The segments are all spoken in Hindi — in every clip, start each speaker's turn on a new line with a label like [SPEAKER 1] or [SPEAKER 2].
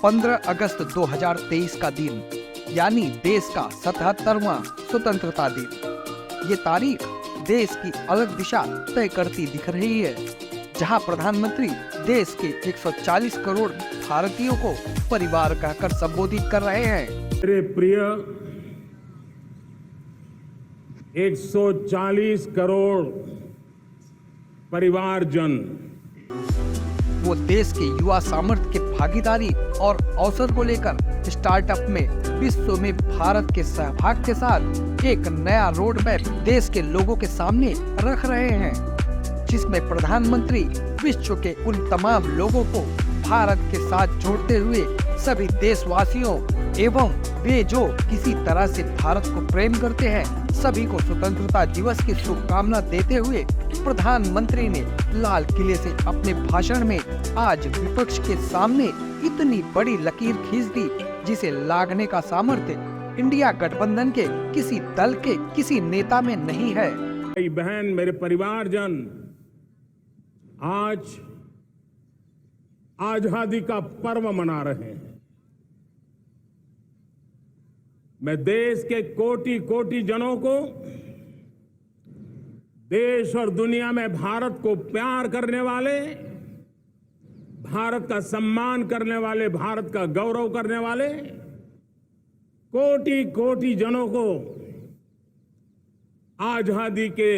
[SPEAKER 1] 15 अगस्त 2023 का दिन यानी देश का 77वां स्वतंत्रता दिन। ये तारीख देश की अलग दिशा तय करती दिख रही है, जहां प्रधानमंत्री देश के 140 करोड़ भारतीयों को परिवार कहकर संबोधित कर रहे हैं।
[SPEAKER 2] मेरे प्रिय 140 करोड़ परिवारजन,
[SPEAKER 1] वो देश के युवा सामर्थ्य के भागीदारी और अवसर को लेकर स्टार्टअप में विश्व में भारत के सहभाग के साथ एक नया रोड मैप देश के लोगों के सामने रख रहे हैं, जिसमें प्रधानमंत्री विश्व के उन तमाम लोगों को भारत के साथ जोड़ते हुए सभी देशवासियों एवं वे जो किसी तरह से भारत को प्रेम करते हैं सभी को स्वतंत्रता दिवस की शुभकामना देते हुए प्रधानमंत्री ने लाल किले से अपने भाषण में आज विपक्ष के सामने इतनी बड़ी लकीर खींच दी, जिसे लांघने का सामर्थ्य इंडिया गठबंधन के किसी दल के किसी नेता में नहीं है।
[SPEAKER 2] भाई बहन, मेरे परिवारजन, आज आजादी का पर्व मना रहे हैं। मैं देश के कोटि कोटि जनों को, देश और दुनिया में भारत को प्यार करने वाले, भारत का सम्मान करने वाले, भारत का गौरव करने वाले कोटि कोटि जनों को आजादी के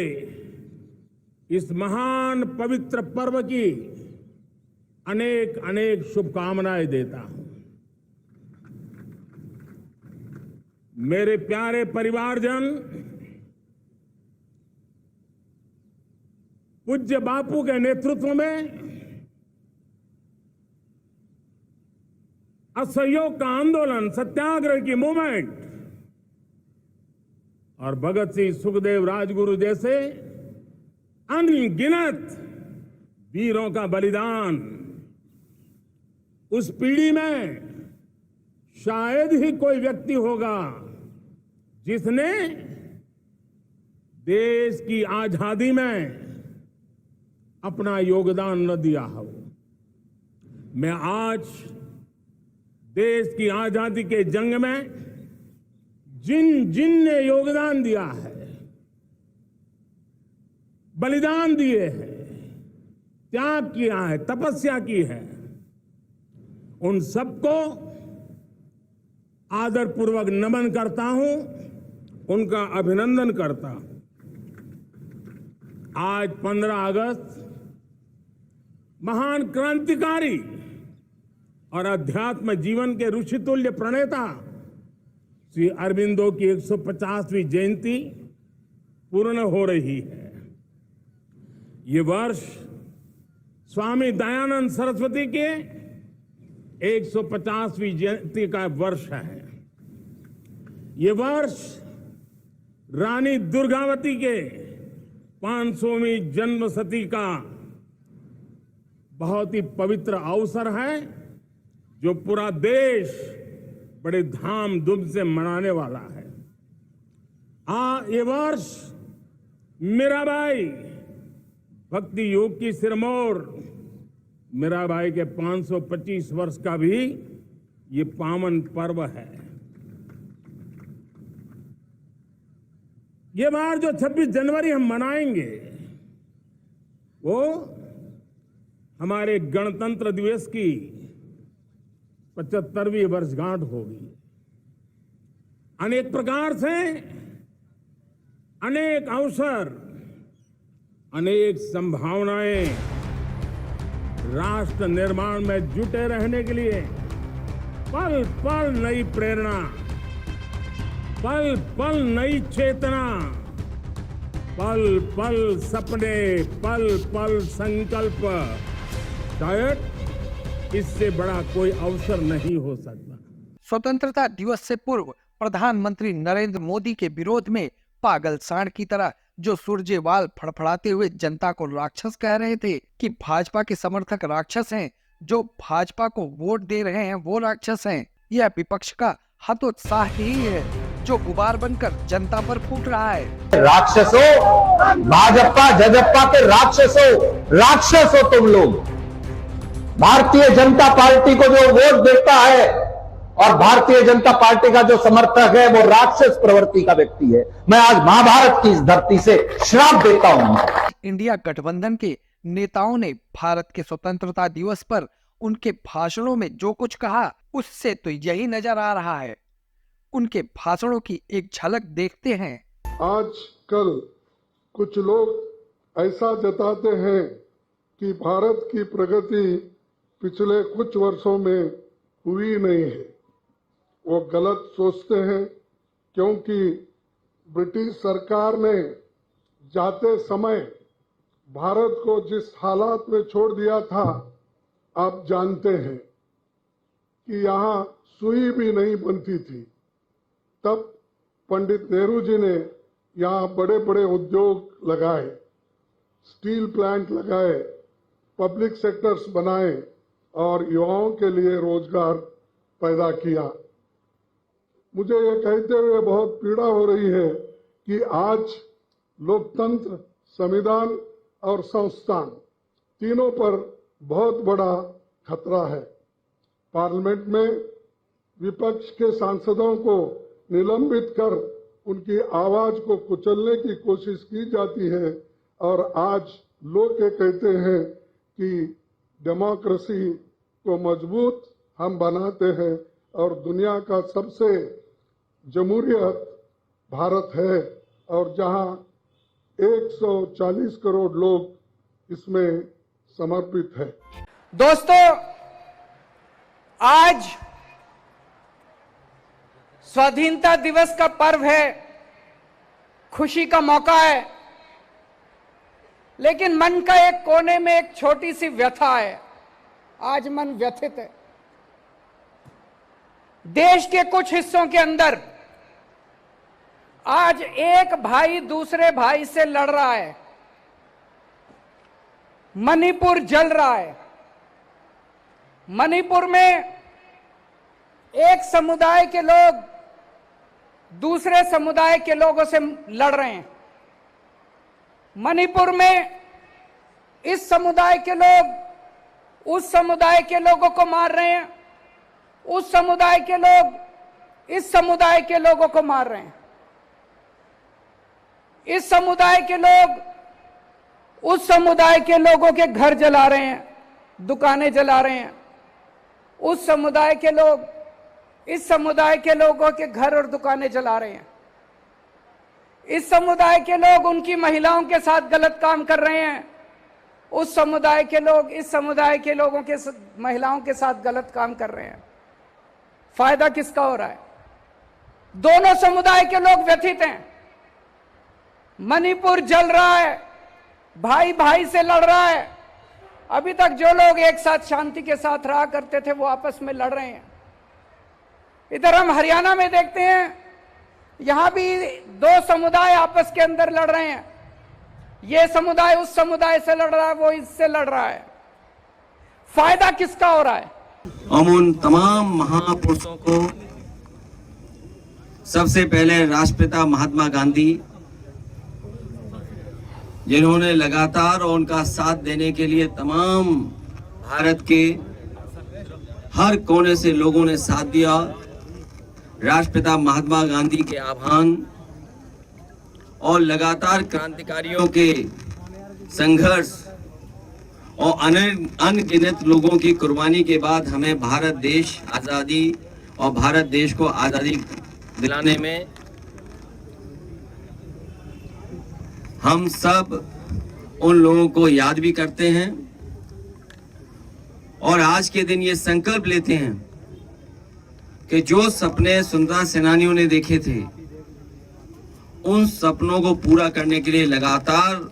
[SPEAKER 2] इस महान पवित्र पर्व की अनेक अनेक शुभकामनाएं देता हूं। मेरे प्यारे परिवारजन, पूज्य बापू के नेतृत्व में असहयोग का आंदोलन, सत्याग्रह की मूवमेंट और भगत सिंह, सुखदेव, राजगुरु जैसे अनगिनत वीरों का बलिदान, उस पीढ़ी में शायद ही कोई व्यक्ति होगा जिसने देश की आजादी में अपना योगदान न दिया हो। मैं आज देश की आजादी के जंग में जिन जिन ने योगदान दिया है, बलिदान दिए हैं, त्याग किया है, तपस्या की है, उन सबको आदरपूर्वक नमन करता हूं, उनका अभिनंदन करता हूं। आज 15 अगस्त महान क्रांतिकारी और अध्यात्म जीवन के ऋषितुल्य प्रणेता श्री अरबिंदो की 150वीं जयंती पूर्ण हो रही है। ये वर्ष स्वामी दयानंद सरस्वती के 150वीं जयंती का वर्ष है। ये वर्ष रानी दुर्गावती के 500वीं जन्मशती का बहुत ही पवित्र अवसर है, जो पूरा देश बड़े धामधूम से मनाने वाला है। ये वर्ष मीराबाई, भक्ति योग की सिरमौर मीराबाई के 525 वर्ष का भी ये पावन पर्व है। ये बार जो 26 जनवरी हम मनाएंगे वो हमारे गणतंत्र दिवस की 75वीं वर्षगांठ होगी। अनेक प्रकार से अनेक अवसर, अनेक संभावनाएं राष्ट्र निर्माण में जुटे रहने के लिए पल पल नई प्रेरणा, पल पल नई चेतना, पल पल सपने, पल पल संकल्प, शायद इससे बड़ा कोई अवसर नहीं हो सकता।
[SPEAKER 1] स्वतंत्रता दिवस से पूर्व प्रधानमंत्री नरेंद्र मोदी के विरोध में पागल सांड की तरह जो सुरजेवाल फड़फड़ाते हुए जनता को राक्षस कह रहे थे कि भाजपा के समर्थक राक्षस हैं, जो भाजपा को वोट दे रहे हैं वो राक्षस हैं, यह विपक्ष का हतोत्साह ही है जो गुबार बनकर जनता पर फूट रहा है।
[SPEAKER 3] राक्षसों, भाजपा जजप्पा के राक्षसों, राक्षस हो तुम लोग। भारतीय जनता पार्टी को जो वोट देता है और भारतीय जनता पार्टी का जो समर्थक है वो राक्षस प्रवृत्ति का व्यक्ति है। मैं आज महाभारत की इस धरती से श्राप देता हूं।
[SPEAKER 1] इंडिया गठबंधन के नेताओं ने भारत के स्वतंत्रता दिवस पर उनके भाषणों में जो कुछ कहा उससे तो यही नजर आ रहा है। उनके भाषणों की एक झलक देखते हैं।
[SPEAKER 4] आज कल कुछ लोग ऐसा जताते हैं कि भारत की प्रगति पिछले कुछ वर्षों में हुई नहीं है। वो गलत सोचते हैं, क्योंकि ब्रिटिश सरकार ने जाते समय भारत को जिस हालात में छोड़ दिया था, आप जानते हैं कि यहाँ सुई भी नहीं बनती थी। तब पंडित नेहरू जी ने यहाँ बड़े बड़े उद्योग लगाए, स्टील प्लांट लगाए, पब्लिक सेक्टर्स बनाए और युवाओं के लिए रोजगार पैदा किया। मुझे ये कहते हुए बहुत पीड़ा हो रही है कि आज लोकतंत्र, संविधान और संस्थान तीनों पर बहुत बड़ा खतरा है। पार्लियामेंट में विपक्ष के सांसदों को निलंबित कर उनकी आवाज को कुचलने की कोशिश की जाती है और आज लोग ये कहते हैं कि डेमोक्रेसी को मजबूत हम बनाते हैं और दुनिया का सबसे जमहूरियत भारत है और जहां 140 करोड़ लोग इसमें समर्पित है।
[SPEAKER 5] दोस्तों, आज स्वाधीनता दिवस का पर्व है, खुशी का मौका है, लेकिन मन का एक कोने में एक छोटी सी व्यथा है। आज मन व्यथित है। देश के कुछ हिस्सों के अंदर आज एक भाई दूसरे भाई से लड़ रहा है। मणिपुर जल रहा है। मणिपुर में एक समुदाय के लोग दूसरे समुदाय के लोगों से लड़ रहे हैं। मणिपुर में इस समुदाय के लोग उस समुदाय के लोगों को मार रहे हैं, उस समुदाय के लोग इस समुदाय के लोगों को मार रहे हैं। इस समुदाय के लोग उस समुदाय के लोगों के घर जला रहे हैं, दुकानें जला रहे हैं। उस समुदाय के लोग इस समुदाय के लोगों के घर और दुकानें जला रहे हैं। इस समुदाय के लोग उनकी महिलाओं के साथ गलत काम कर रहे हैं। उस समुदाय के लोग इस समुदाय के लोगों के महिलाओं के साथ गलत काम कर रहे हैं। फायदा किसका हो रहा है? दोनों समुदाय के लोग व्यथित हैं। मणिपुर जल रहा है, भाई भाई से लड़ रहा है। अभी तक जो लोग एक साथ शांति के साथ रहा करते थे वो आपस में लड़ रहे हैं। इधर हम हरियाणा में देखते हैं, यहां भी दो समुदाय आपस के अंदर लड़ रहे हैं। ये समुदाय उस समुदाय से लड़ रहा है, वो इससे लड़ रहा है। फायदा किसका हो रहा है?
[SPEAKER 6] हम उन तमाम महापुरुषों को, सबसे पहले राष्ट्रपिता महात्मा गांधी, जिन्होंने लगातार और उनका साथ देने के लिए तमाम भारत के हर कोने से लोगों ने साथ दिया। राष्ट्रपिता महात्मा गांधी के आह्वान और लगातार क्रांतिकारियों के संघर्ष और अनगिनत लोगों की कुर्बानी के बाद हमें भारत देश आज़ादी और भारत देश को आज़ादी दिलाने में हम सब उन लोगों को याद भी करते हैं और आज के दिन ये संकल्प लेते हैं कि जो सपने स्वतंत्रता सेनानियों ने देखे थे, उन सपनों को पूरा करने के लिए लगातार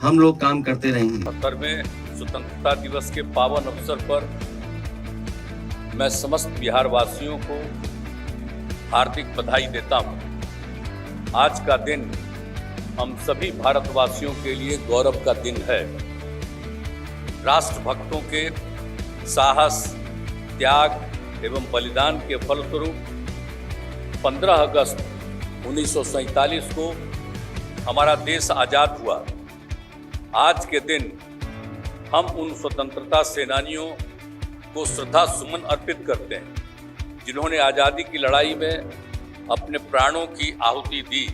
[SPEAKER 6] हम लोग काम करते रहेंगे।
[SPEAKER 7] 70वें स्वतंत्रता दिवस के पावन अवसर पर मैं समस्त बिहार वासियों को हार्दिक बधाई देता हूं। आज का दिन हम सभी भारतवासियों के लिए गौरव का दिन है। राष्ट्रभक्तों के साहस, त्याग एवं बलिदान के फलस्वरूप 15 अगस्त 1947 को हमारा देश आजाद हुआ। आज के दिन हम उन स्वतंत्रता सेनानियों को श्रद्धा सुमन अर्पित करते हैं, जिन्होंने आजादी की लड़ाई में अपने प्राणों की आहुति दी।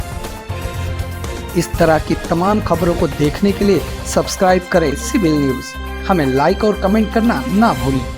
[SPEAKER 1] इस तरह की तमाम खबरों को देखने के लिए सब्सक्राइब करें सिविल न्यूज। हमें लाइक और कमेंट करना ना भूलें।